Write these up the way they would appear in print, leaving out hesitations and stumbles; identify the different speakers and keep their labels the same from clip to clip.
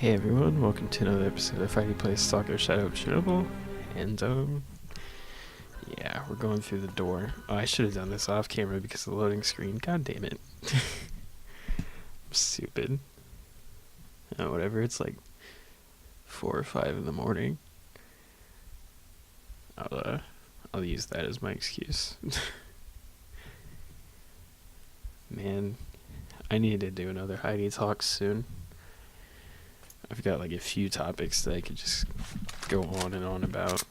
Speaker 1: Hey everyone, welcome to another episode of Heidi plays S.T.A.L.K.E.R Shadow of Chernobyl. And yeah, we're going through the door. Oh, I should have done this off camera because of the loading screen. God damn it. I'm stupid. Oh, whatever, it's like 4 or 5 in the morning. I'll use that as my excuse. Man, I need to do another Heidi talk soon. I've got like a few topics that I could just go on and on about.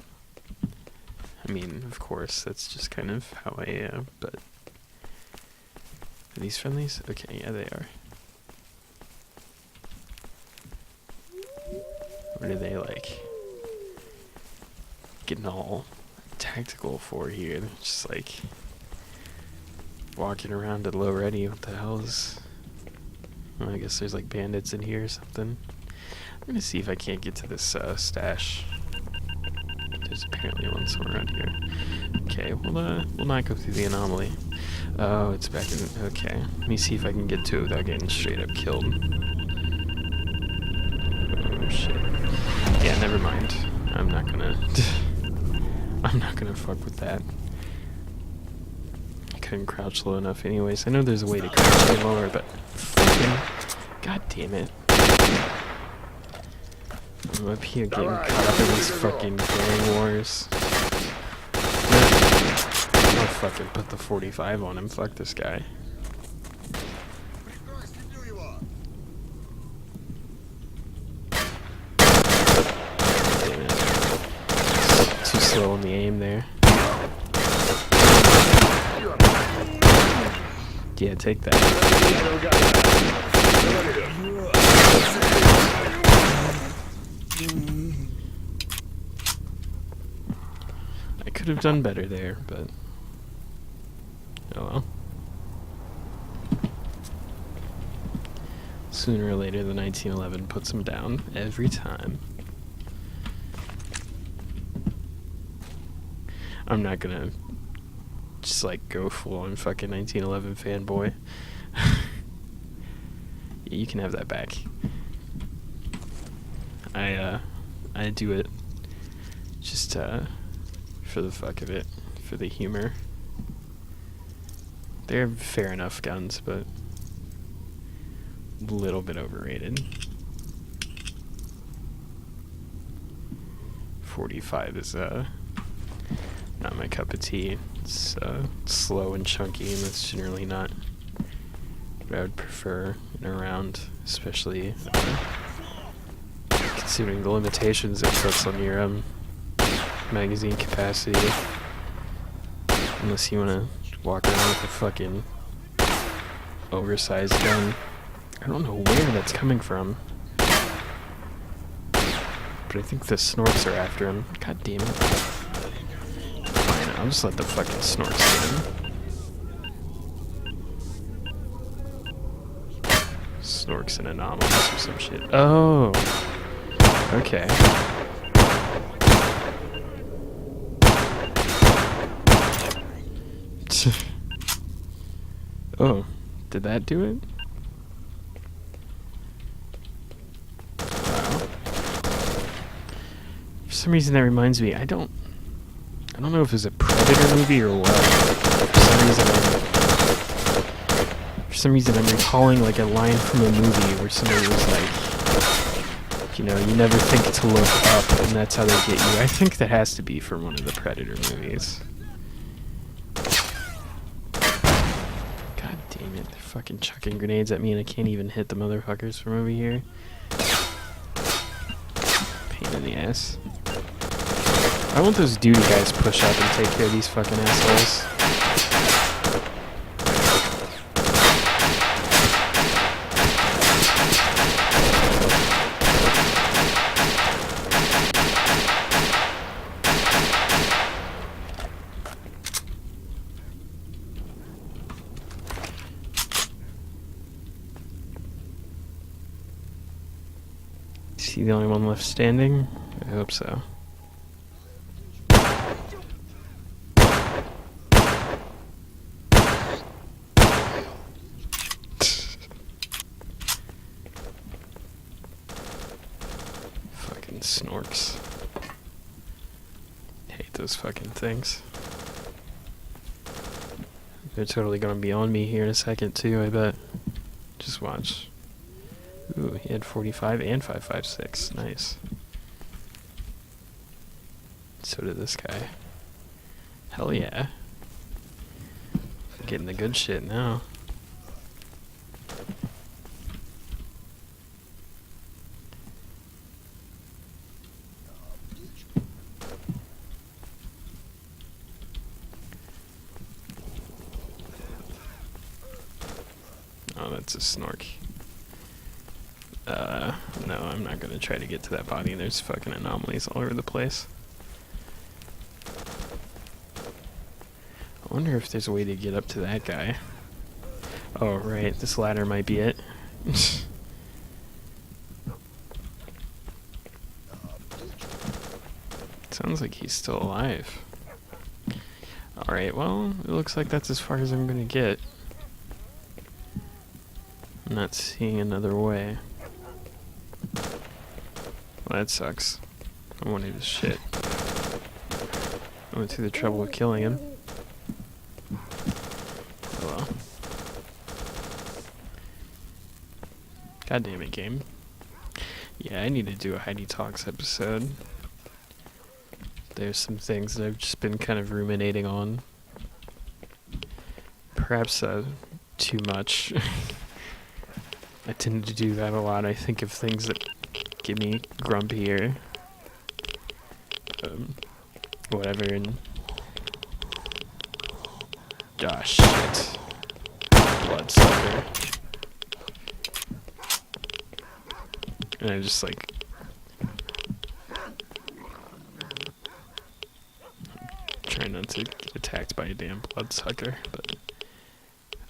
Speaker 1: I mean, of course, that's just kind of how I am, but... Are these friendlies? Okay, yeah, they are. What are they like? Getting all tactical for here. They're just like... walking around at low ready. What the hell is... Well, I guess there's like bandits in here or something. I'm gonna see if I can't get to this stash. There's apparently one somewhere around here. Okay, we'll not go through the anomaly. Oh, it's back in. Okay, let me see if I can get to it without getting straight up killed. Oh shit. Yeah, never mind. I'm not gonna. I'm not gonna fuck with that. I couldn't crouch low enough, anyways. I know there's a way to crouch way lower, but fucking. God damn it. I'm up here getting caught up in these fucking gang wars. I'll fucking put the 45 on him. Fuck this guy. Damn it. Too slow on the aim there. Yeah, take that. I could have done better there, but oh well. Sooner or later, the 1911 puts him down every time. I'm not gonna just like go full on fucking 1911 fanboy. Yeah, you can have that back. I do it just for the fuck of it, for the humor. They're fair enough guns, but a little bit overrated. 45 is not my cup of tea. It's slow and chunky, and that's generally not what I would prefer in a round, especially considering the limitations it puts on your magazine capacity. Unless you want to walk around with a fucking oversized gun. I don't know where that's coming from, but I think the snorks are after him. God damn it. Fine, I'll just let the fucking snorks get him. Snorks and anomalies or some shit. Oh! Okay. Oh, did that do it? Wow. For some reason that reminds me, I don't know if it's a Predator movie or what. For some reason I'm recalling like a line from a movie where somebody was like, you know, you never think to look up, and that's how they get you. I think that has to be from one of the Predator movies. God damn it, they're fucking chucking grenades at me and I can't even hit the motherfuckers from over here. Pain in the ass. I want those duty guys to push up and take care of these fucking assholes. Is he the only one left standing? I hope so. snorks. Hate those fucking things. They're totally gonna be on me here in a second too, I bet. Just watch. Ooh, he had 45 and 5.56. Nice. So did this guy. Hell yeah. Getting the good shit now. Oh, that's a snork. No, I'm not gonna try to get to that body. There's fucking anomalies all over the place. I wonder if there's a way to get up to that guy. Oh, right. This ladder might be it. Sounds like he's still alive. Alright, well, it looks like that's as far as I'm gonna get. I'm not seeing another way. Well, that sucks. I wanted his shit. I went through the trouble of killing him. Oh well. God damn it, game. Yeah, I need to do a Heidi Talks episode. There's some things that I've just been kind of ruminating on. Perhaps too much. I tend to do that a lot. I think of things that get me grumpier. Whatever, and... Ah, shit. Bloodsucker. And I just, like... try not to get attacked by a damn bloodsucker, but...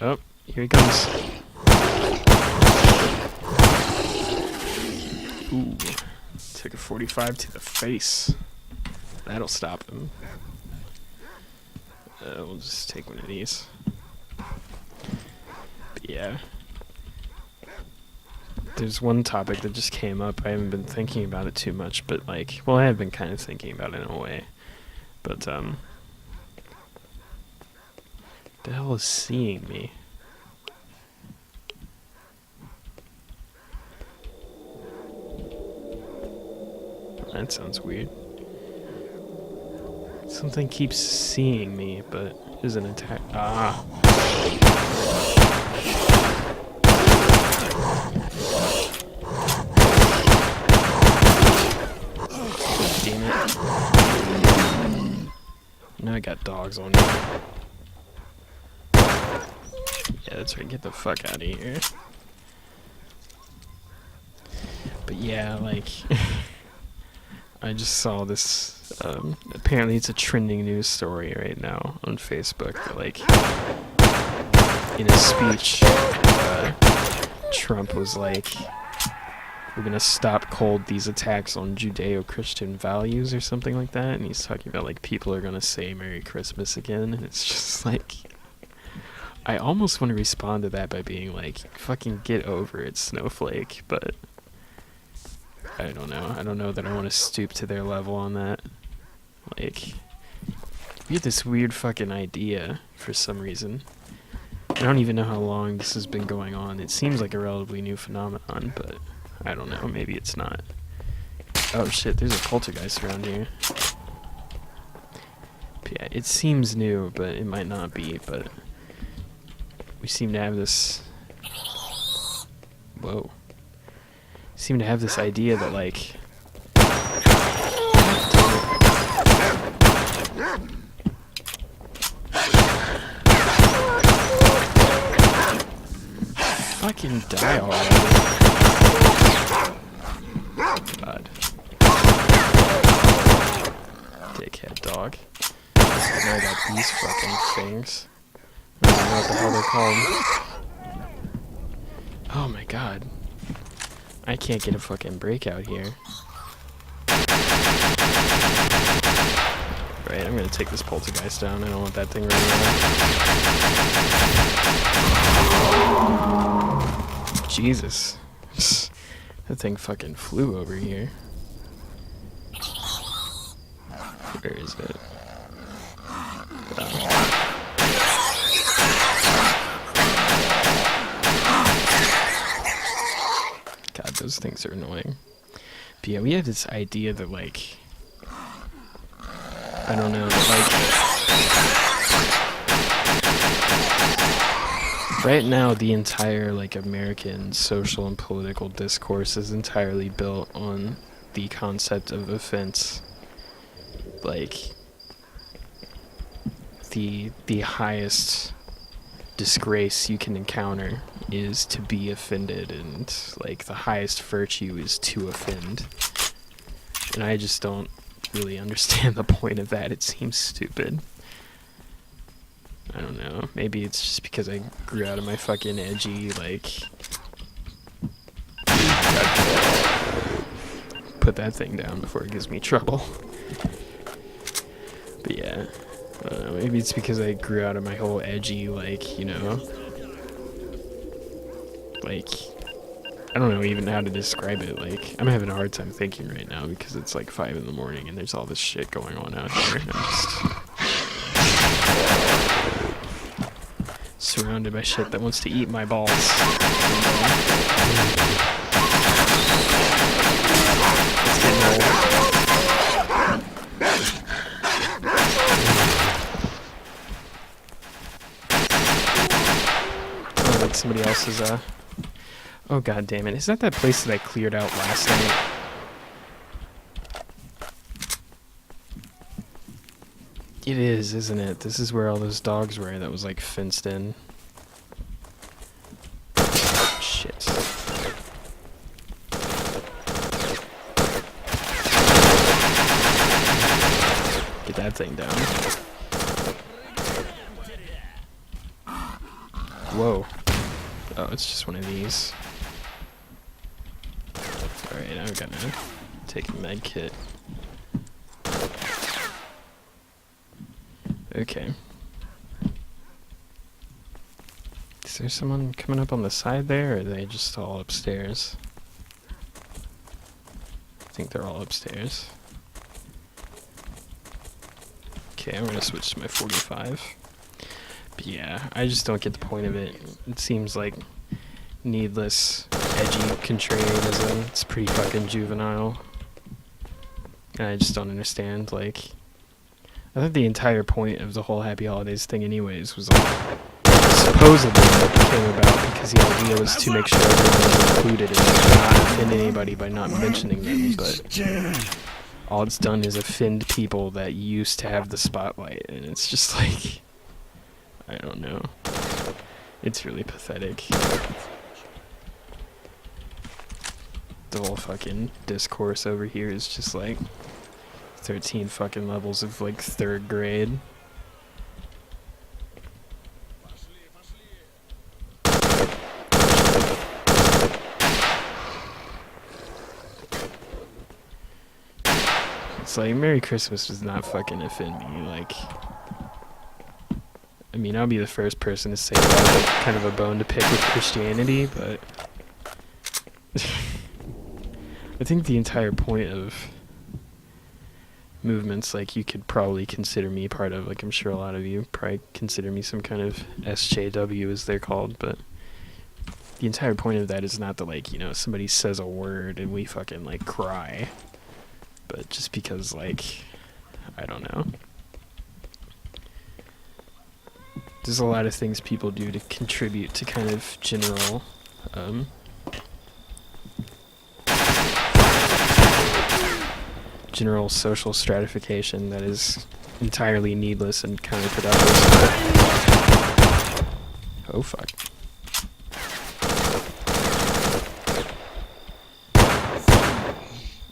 Speaker 1: Oh, here he comes. Ooh, took a 45 to the face. That'll stop him. We'll just take one of these. But yeah. There's one topic that just came up. I haven't been thinking about it too much, but like, well, I have been kind of thinking about it in a way. But, the hell is seeing me? That sounds weird. Something keeps seeing me, but isn't attack. Ah! Damn it. Now I got dogs on me. Yeah, that's right. Get the fuck out of here. But yeah, like... I just saw this, apparently it's a trending news story right now on Facebook, that, like, in a speech, Trump was like, we're gonna stop cold these attacks on Judeo-Christian values or something like that, and he's talking about, like, people are gonna say Merry Christmas again, and it's just like, I almost want to respond to that by being like, fucking get over it, Snowflake, but... I don't know. I don't know that I want to stoop to their level on that. Like, we had this weird fucking idea for some reason. I don't even know how long this has been going on. It seems like a relatively new phenomenon, but I don't know. Maybe it's not. Oh shit, there's a poltergeist around here. But yeah, it seems new, but it might not be, but we seem to have this... Whoa. Seem to have this idea that, like, fucking die already. God. Dickhead dog. Now I got these fucking things. I don't know what the hell they're called. Oh my god. I can't get a fucking breakout here. Right, I'm gonna take this poltergeist down. I don't want that thing running around. Jesus. That thing fucking flew over here. Where is it? God, those things are annoying. But yeah, we have this idea that, like, I don't know, that, like, right now the entire, like, American social and political discourse is entirely built on the concept of offense. Like, the highest disgrace you can encounter is to be offended, and like the highest virtue is to offend. And I just don't really understand the point of that. It seems stupid. I don't know. Maybe it's just because I grew out of my fucking edgy, like, put that thing down before it gives me trouble. But yeah, I don't know, maybe it's because I grew out of my whole edgy, like, you know, like, I don't know even how to describe it. Like, I'm having a hard time thinking right now because it's like 5 in the morning and there's all this shit going on out here. And I'm just surrounded by shit that wants to eat my balls. It's getting old. Oh, like somebody else's, oh, god damn it. Is that place that I cleared out last night? It is, isn't it? This is where all those dogs were that was, like, fenced in. Shit. Get that thing down. Whoa. Oh, it's just one of these. Alright, I'm gonna take a med kit. Okay. Is there someone coming up on the side there, or are they just all upstairs? I think they're all upstairs. Okay, I'm gonna switch to my 45. But yeah, I just don't get the point of it. It seems like needless, edgy contrarianism. It's pretty fucking juvenile. And I just don't understand, like, I thought the entire point of the whole Happy Holidays thing anyways was, like, supposedly what it came about because the idea was to make sure everyone was included and not offend anybody by not mentioning them, but all it's done is offend people that used to have the spotlight, and it's just like, I don't know. It's really pathetic. The whole fucking discourse over here is just like 13 fucking levels of like 3rd grade. It's like, Merry Christmas does not fucking offend me. Like, I mean, I'll be the first person to say that I have kind of a bone to pick with Christianity, but I think the entire point of movements, like, you could probably consider me part of, like, I'm sure a lot of you probably consider me some kind of SJW, as they're called, but the entire point of that is not that, like, you know, somebody says a word and we fucking, like, cry, but just because, like, I don't know. There's a lot of things people do to contribute to kind of general, general social stratification that is entirely needless and counterproductive. Oh fuck.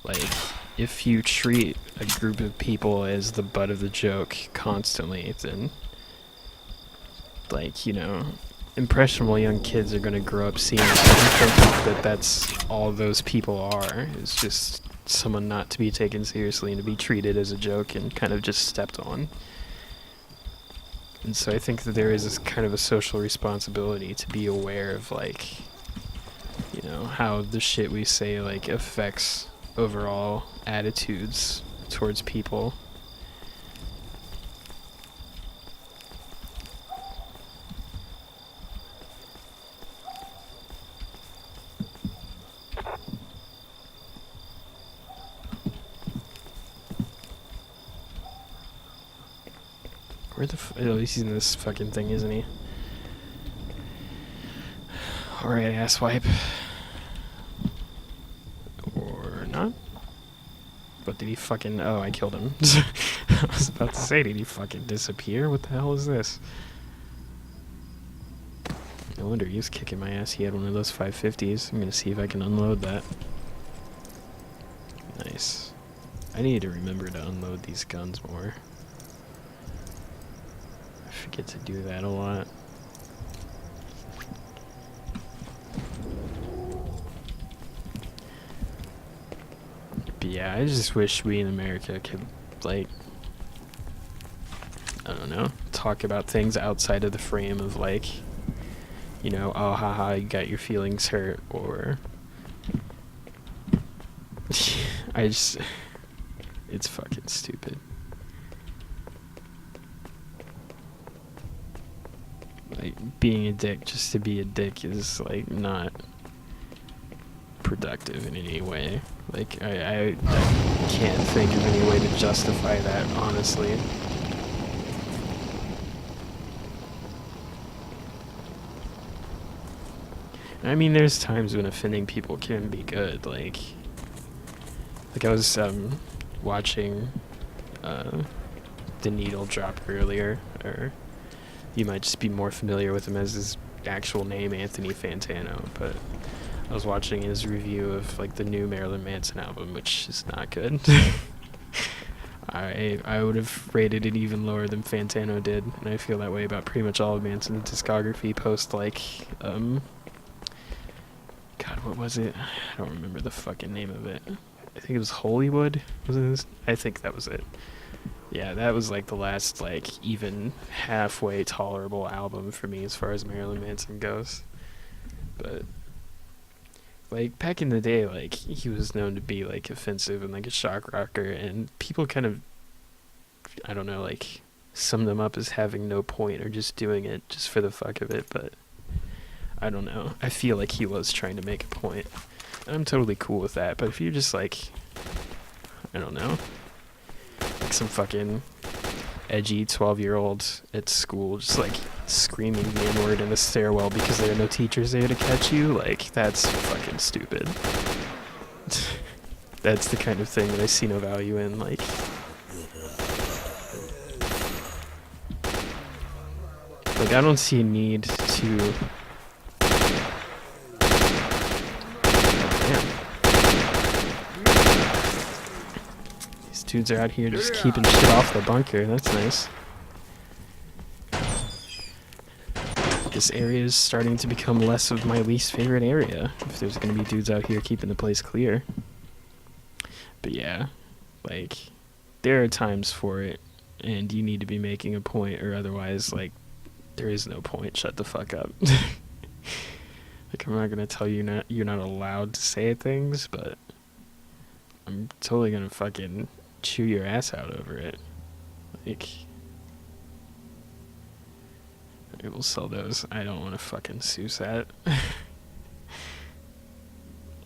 Speaker 1: Like, if you treat a group of people as the butt of the joke constantly, then, like, you know, impressionable young kids are going to grow up seeing and thinking that that's all those people are, is just someone not to be taken seriously and to be treated as a joke and kind of just stepped on. And so I think that there is this kind of a social responsibility to be aware of, like, you know, how the shit we say, like, affects overall attitudes towards people. Where the oh, he's in this fucking thing, isn't he? Alright, asswipe. Or not? What, did he fucking... Oh, I killed him. I was about to say, did he fucking disappear? What the hell is this? No wonder he was kicking my ass. He had one of those 550s. I'm gonna see if I can unload that. Nice. I need to remember to unload these guns more. I forget to do that a lot. But yeah, I just wish we in America could, like, I don't know, talk about things outside of the frame of, like, you know, oh, haha, you got your feelings hurt, or... it's fucking stupid. Like, being a dick just to be a dick is, like, not productive in any way. Like, I can't think of any way to justify that, honestly. I mean, there's times when offending people can be good, like I was watching The Needle drop earlier, or you might just be more familiar with him as his actual name, Anthony Fantano, but I was watching his review of like the new Marilyn Manson album, which is not good. I would have rated it even lower than Fantano did, and I feel that way about pretty much all of Manson's discography post, like, God, what was it? I don't remember the fucking name of it. I think it was Hollywood. Was it? I think that was it. Yeah, that was like the last, like, even halfway tolerable album for me as far as Marilyn Manson goes. But, like, back in the day, like, he was known to be, like, offensive and, like, a shock rocker, and people kind of, I don't know, like, summed him up as having no point or just doing it just for the fuck of it, but I don't know. I feel like he was trying to make a point. I'm totally cool with that, but if you're just like, I don't know, like some fucking edgy 12-year-old at school just like screaming the N-word in the stairwell because there are no teachers there to catch you, like, that's fucking stupid. That's the kind of thing that I see no value in, like. Like, I don't see a need to... Dudes are out here just keeping shit off the bunker. That's nice. This area is starting to become less of my least favorite area, if there's gonna be dudes out here keeping the place clear. But yeah, like, there are times for it, and you need to be making a point, or otherwise, like, there is no point. Shut the fuck up. Like, I'm not gonna tell you you're not allowed to say things, but I'm totally gonna fucking chew your ass out over it. Like, I will sell those. I don't want to fucking SUSAT.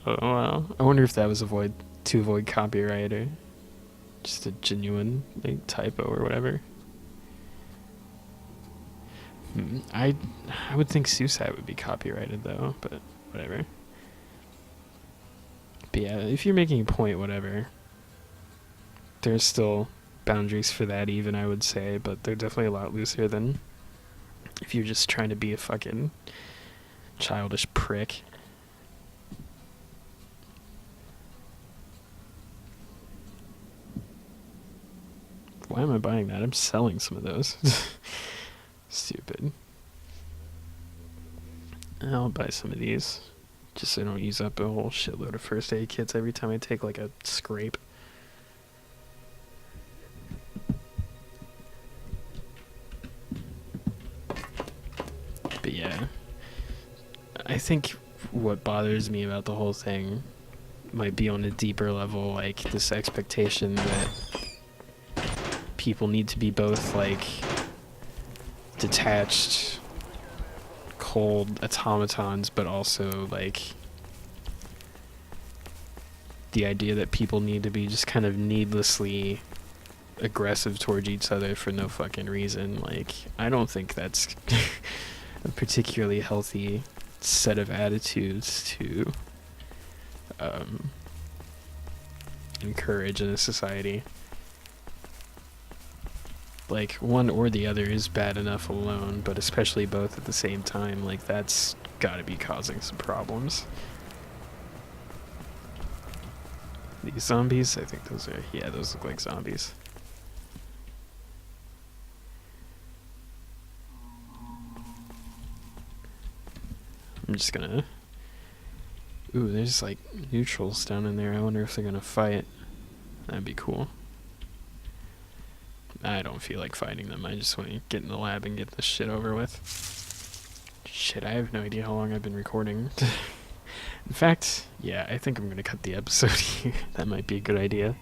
Speaker 1: Oh well. I wonder if that was to avoid copyright, or just a genuine, like, typo or whatever. I would think SUSAT would be copyrighted though, but whatever. But yeah, if you're making a point, whatever. There's still boundaries for that even, I would say, but they're definitely a lot looser than if you're just trying to be a fucking childish prick. Why am I buying that? I'm selling some of those. Stupid. I'll buy some of these, just so I don't use up a whole shitload of first aid kits every time I take, like, a scrape. But yeah, I think what bothers me about the whole thing might be on a deeper level, like this expectation that people need to be both, like, detached, cold automatons, but also, like, the idea that people need to be just kind of needlessly aggressive towards each other for no fucking reason. Like, I don't think that's a particularly healthy set of attitudes to encourage in a society. Like, one or the other is bad enough alone, but especially both at the same time, like, that's gotta be causing some problems. These zombies, I think those are, yeah, those look like zombies. I'm just gonna... Ooh, there's like neutrals down in there. I wonder if they're gonna fight. That'd be cool. I don't feel like fighting them. I just want to get in the lab and get this shit over with. Shit, I have no idea how long I've been recording. In fact, yeah, I think I'm gonna cut the episode here. That might be a good idea.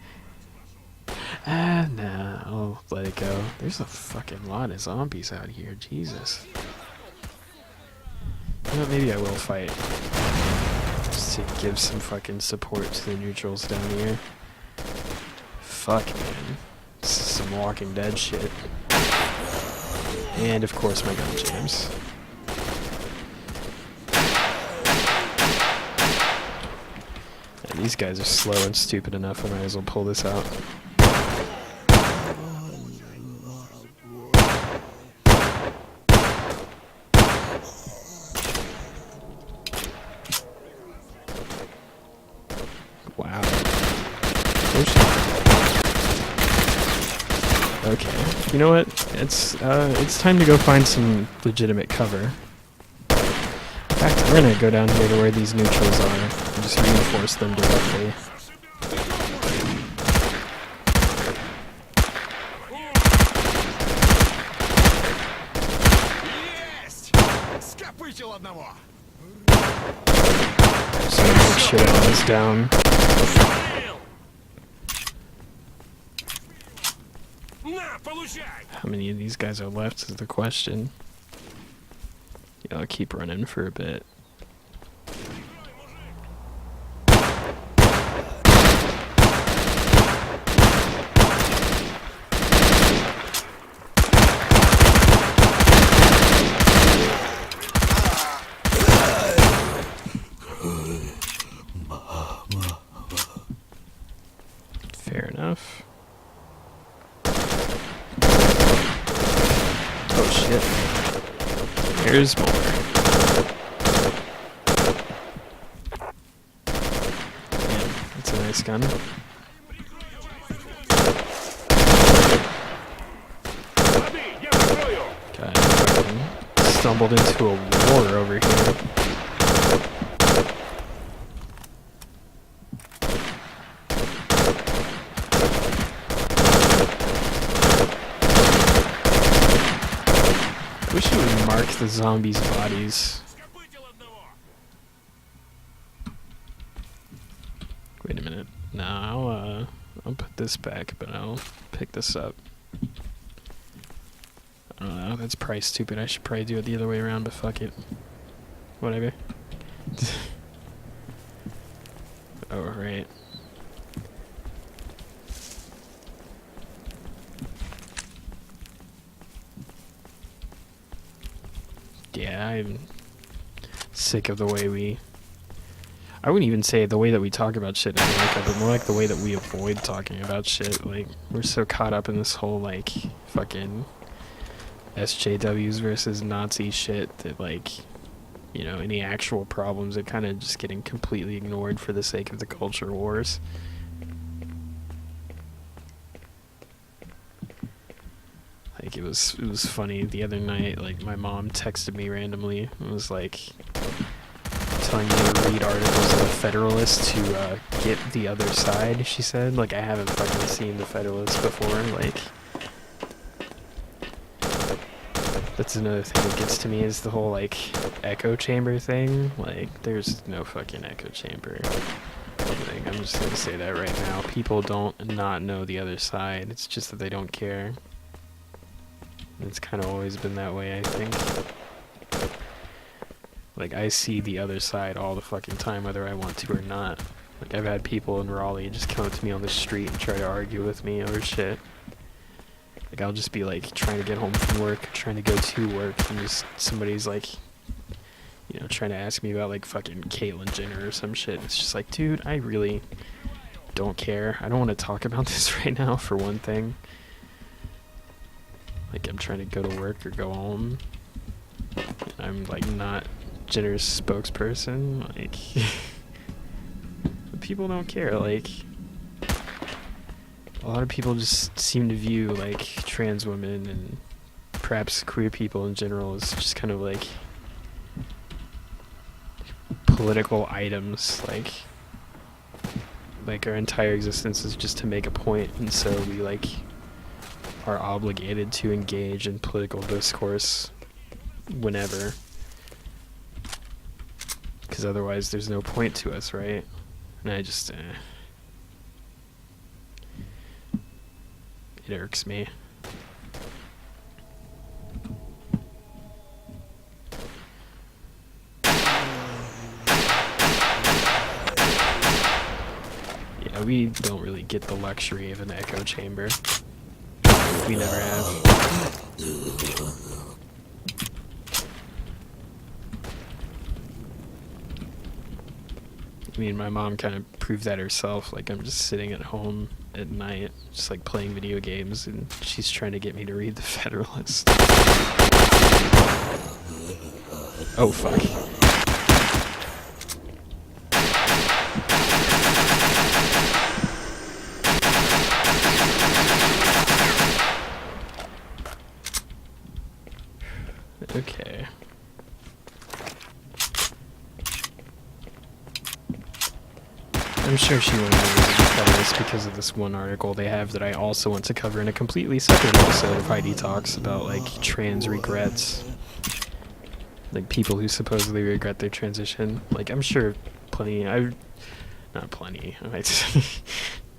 Speaker 1: Nah, I'll let it go. There's a fucking lot of zombies out here, Jesus. You know, maybe I will fight. Just to give some fucking support to the neutrals down here. Fuck, man. This is some Walking Dead shit. And, of course, my gun jams. And these guys are slow and stupid enough, I might as well pull this out. Wow. Okay. You know what? It's time to go find some legitimate cover. In fact, I'm gonna go down here to where these neutrals are and just reinforce them directly. So make sure that one's down. How many of these guys are left is the question. Yeah, I'll keep running for a bit. Fair enough. Oh shit. There's more. Damn, that's a nice gun. God, I fucking stumbled into a war over here. I wish it would mark the zombies' bodies. Wait a minute. No, I'll put this back, but I'll pick this up. I don't know, that's probably stupid. I should probably do it the other way around, but fuck it. Whatever. Oh, right. Yeah, I'm sick of the way we... I wouldn't even say the way that we talk about shit in America, but more like the way that we avoid talking about shit. Like, we're so caught up in this whole, like, fucking SJWs versus Nazi shit that, like, you know, any actual problems are kind of just getting completely ignored for the sake of the culture wars. Like, it was funny the other night, like, my mom texted me randomly and was like telling me to read articles of the Federalist to get the other side, she said. Like, I haven't fucking seen the Federalist before. Like, that's another thing that gets to me is the whole, like, echo chamber thing. Like, there's no fucking echo chamber. Like, I'm just gonna say that right now. People don't not know the other side. It's just that they don't care. It's kind of always been that way, I think. Like, I see the other side all the fucking time, whether I want to or not. Like, I've had people in Raleigh just come up to me on the street and try to argue with me over shit. Like, I'll just be, like, trying to get home from work, trying to go to work, and just somebody's, like, you know, trying to ask me about, like, fucking Caitlyn Jenner or some shit. It's just like, dude, I really don't care. I don't want to talk about this right now, for one thing. Like, I'm trying to go to work or go home. I'm, like, not Jenner's spokesperson. Like, people don't care. Like, a lot of people just seem to view, like, trans women and perhaps queer people in general as just kind of, like, political items. Like our entire existence is just to make a point, and so we, like, are obligated to engage in political discourse whenever. Because otherwise there's no point to us, right? And I just, it irks me. Yeah, we don't really get the luxury of an echo chamber. We never have. I mean, my mom kind of proved that herself. Like, I'm just sitting at home at night, just, like, playing video games, and she's trying to get me to read The Federalist. Oh, fuck. Okay. I'm sure she wanted to read The Federalist because of this one article they have that I also want to cover in a completely separate episode of Heidi Talks about, like, trans regrets. Like, people who supposedly regret their transition. Like, I'm sure not plenty.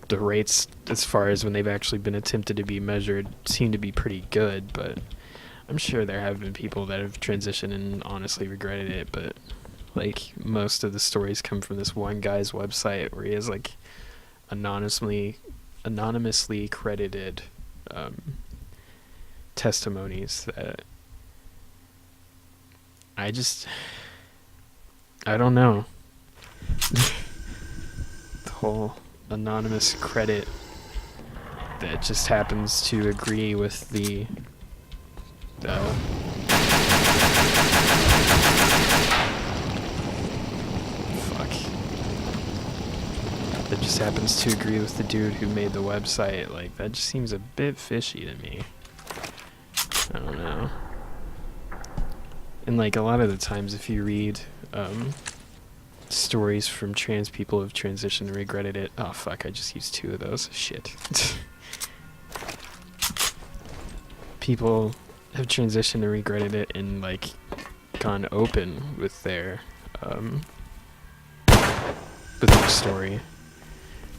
Speaker 1: The rates, as far as when they've actually been attempted to be measured, seem to be pretty good, but I'm sure there have been people that have transitioned and honestly regretted it, but, like, most of the stories come from this one guy's website where he has, like, anonymously credited testimonies that I don't know. The whole anonymous credit that just happens to agree with the that just happens to agree with the dude who made the website. Like, that just seems a bit fishy to me. I don't know. And, like, a lot of the times if you read stories from trans people who've transitioned and regretted it. Oh fuck, I just used 2 of those. Shit. People have transitioned and regretted it and, like, gone open with their story.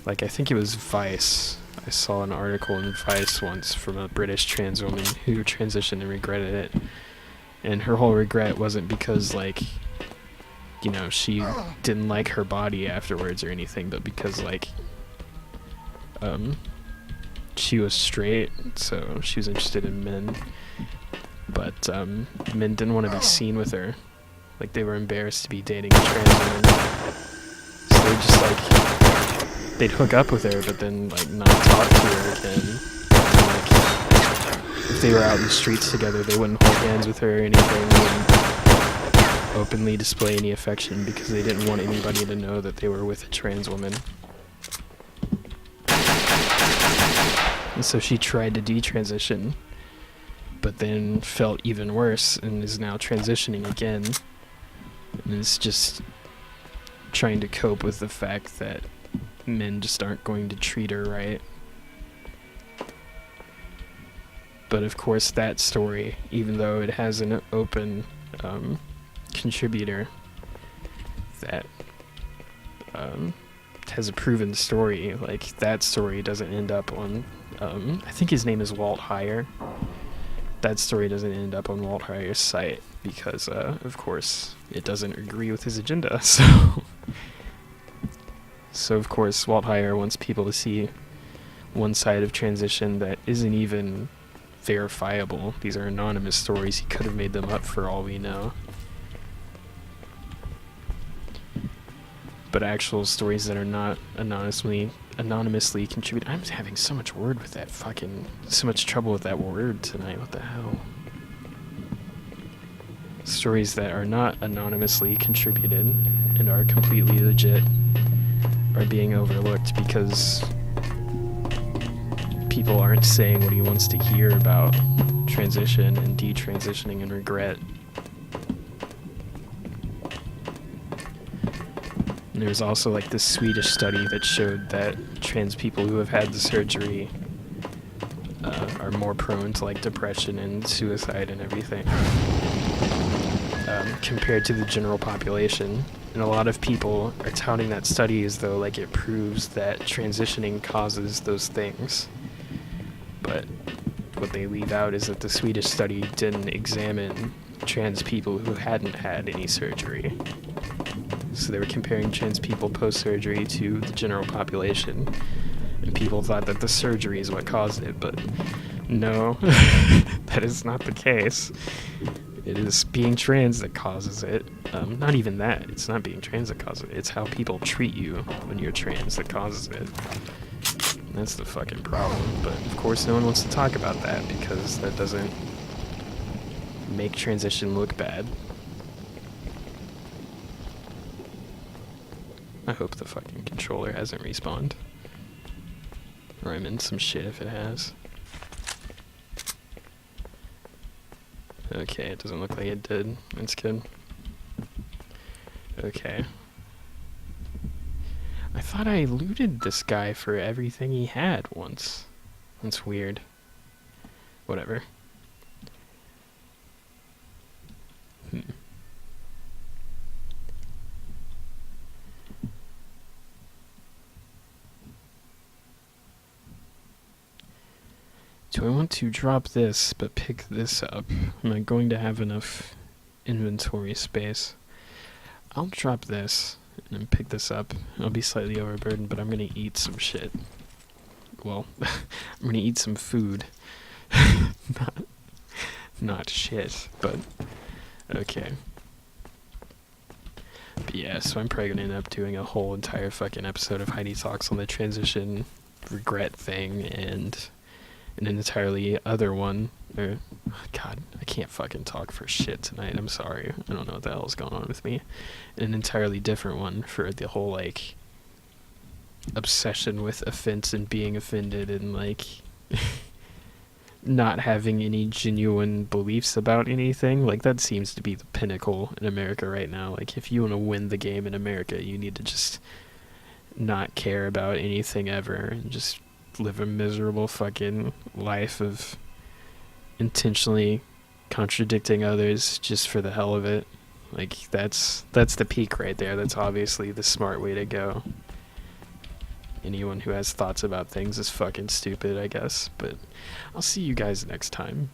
Speaker 1: Like, I think it was Vice. I saw an article in Vice once from a British trans woman who transitioned and regretted it. And her whole regret wasn't because, like, you know, she didn't like her body afterwards or anything, but because, like, she was straight, so she was interested in men. But men didn't want to be seen with her. Like, they were embarrassed to be dating a trans woman. So they just, like, they'd hook up with her, but then, like, not talk to her again. And, like, if they were out in the streets together, they wouldn't hold hands with her or anything. They wouldn't openly display any affection because they didn't want anybody to know that they were with a trans woman. And so she tried to detransition, but then felt even worse and is now transitioning again. And is just trying to cope with the fact that men just aren't going to treat her right. But of course that story, even though it has an open contributor that has a proven story, like, that story doesn't end up on, I think his name is Walt Heyer. That story doesn't end up on Walt Heyer's site because, of course, it doesn't agree with his agenda, So of course, Walt Heyer wants people to see one side of transition that isn't even verifiable. These are anonymous stories. He could have made them up for all we know. But actual stories that are not anonymously contributed. I'm having so much so much trouble with that word tonight. What the hell? Stories that are not anonymously contributed and are completely legit are being overlooked because people aren't saying what he wants to hear about transition and detransitioning and regret. And there's also like this Swedish study that showed that trans people who have had the surgery are more prone to like depression and suicide and everything compared to the general population. And a lot of people are touting that study as though like it proves that transitioning causes those things. But what they leave out is that the Swedish study didn't examine trans people who hadn't had any surgery. So they were comparing trans people post-surgery to the general population. And people thought that the surgery is what caused it, but no, that is not the case. It is being trans that causes it. Not even that. It's not being trans that causes it. It's how people treat you when you're trans that causes it. That's the fucking problem. But of course no one wants to talk about that because that doesn't make transition look bad. I hope the fucking controller hasn't respawned. Or I'm in some shit if it has. Okay, it doesn't look like it did. That's good. Okay. I thought I looted this guy for everything he had once. That's weird. Whatever. Do I want to drop this but pick this up? Am I going to have enough inventory space? I'll drop this and then pick this up. I'll be slightly overburdened, but I'm gonna eat some shit. Well, I'm gonna eat some food. not shit, but okay. But yeah, so I'm probably gonna end up doing a whole entire fucking episode of Heidi Talks on the transition regret thing and an entirely other one. God, I can't fucking talk for shit tonight. I'm sorry. I don't know what the hell is going on with me. An entirely different one for the whole, like, obsession with offense and being offended and, like, not having any genuine beliefs about anything. Like, that seems to be the pinnacle in America right now. Like, if you want to win the game in America, you need to just not care about anything ever and just live a miserable fucking life of intentionally contradicting others just for the hell of it. Like, that's the peak right there. That's obviously the smart way to go. Anyone who has thoughts about things is fucking stupid, I guess. But I'll see you guys next time.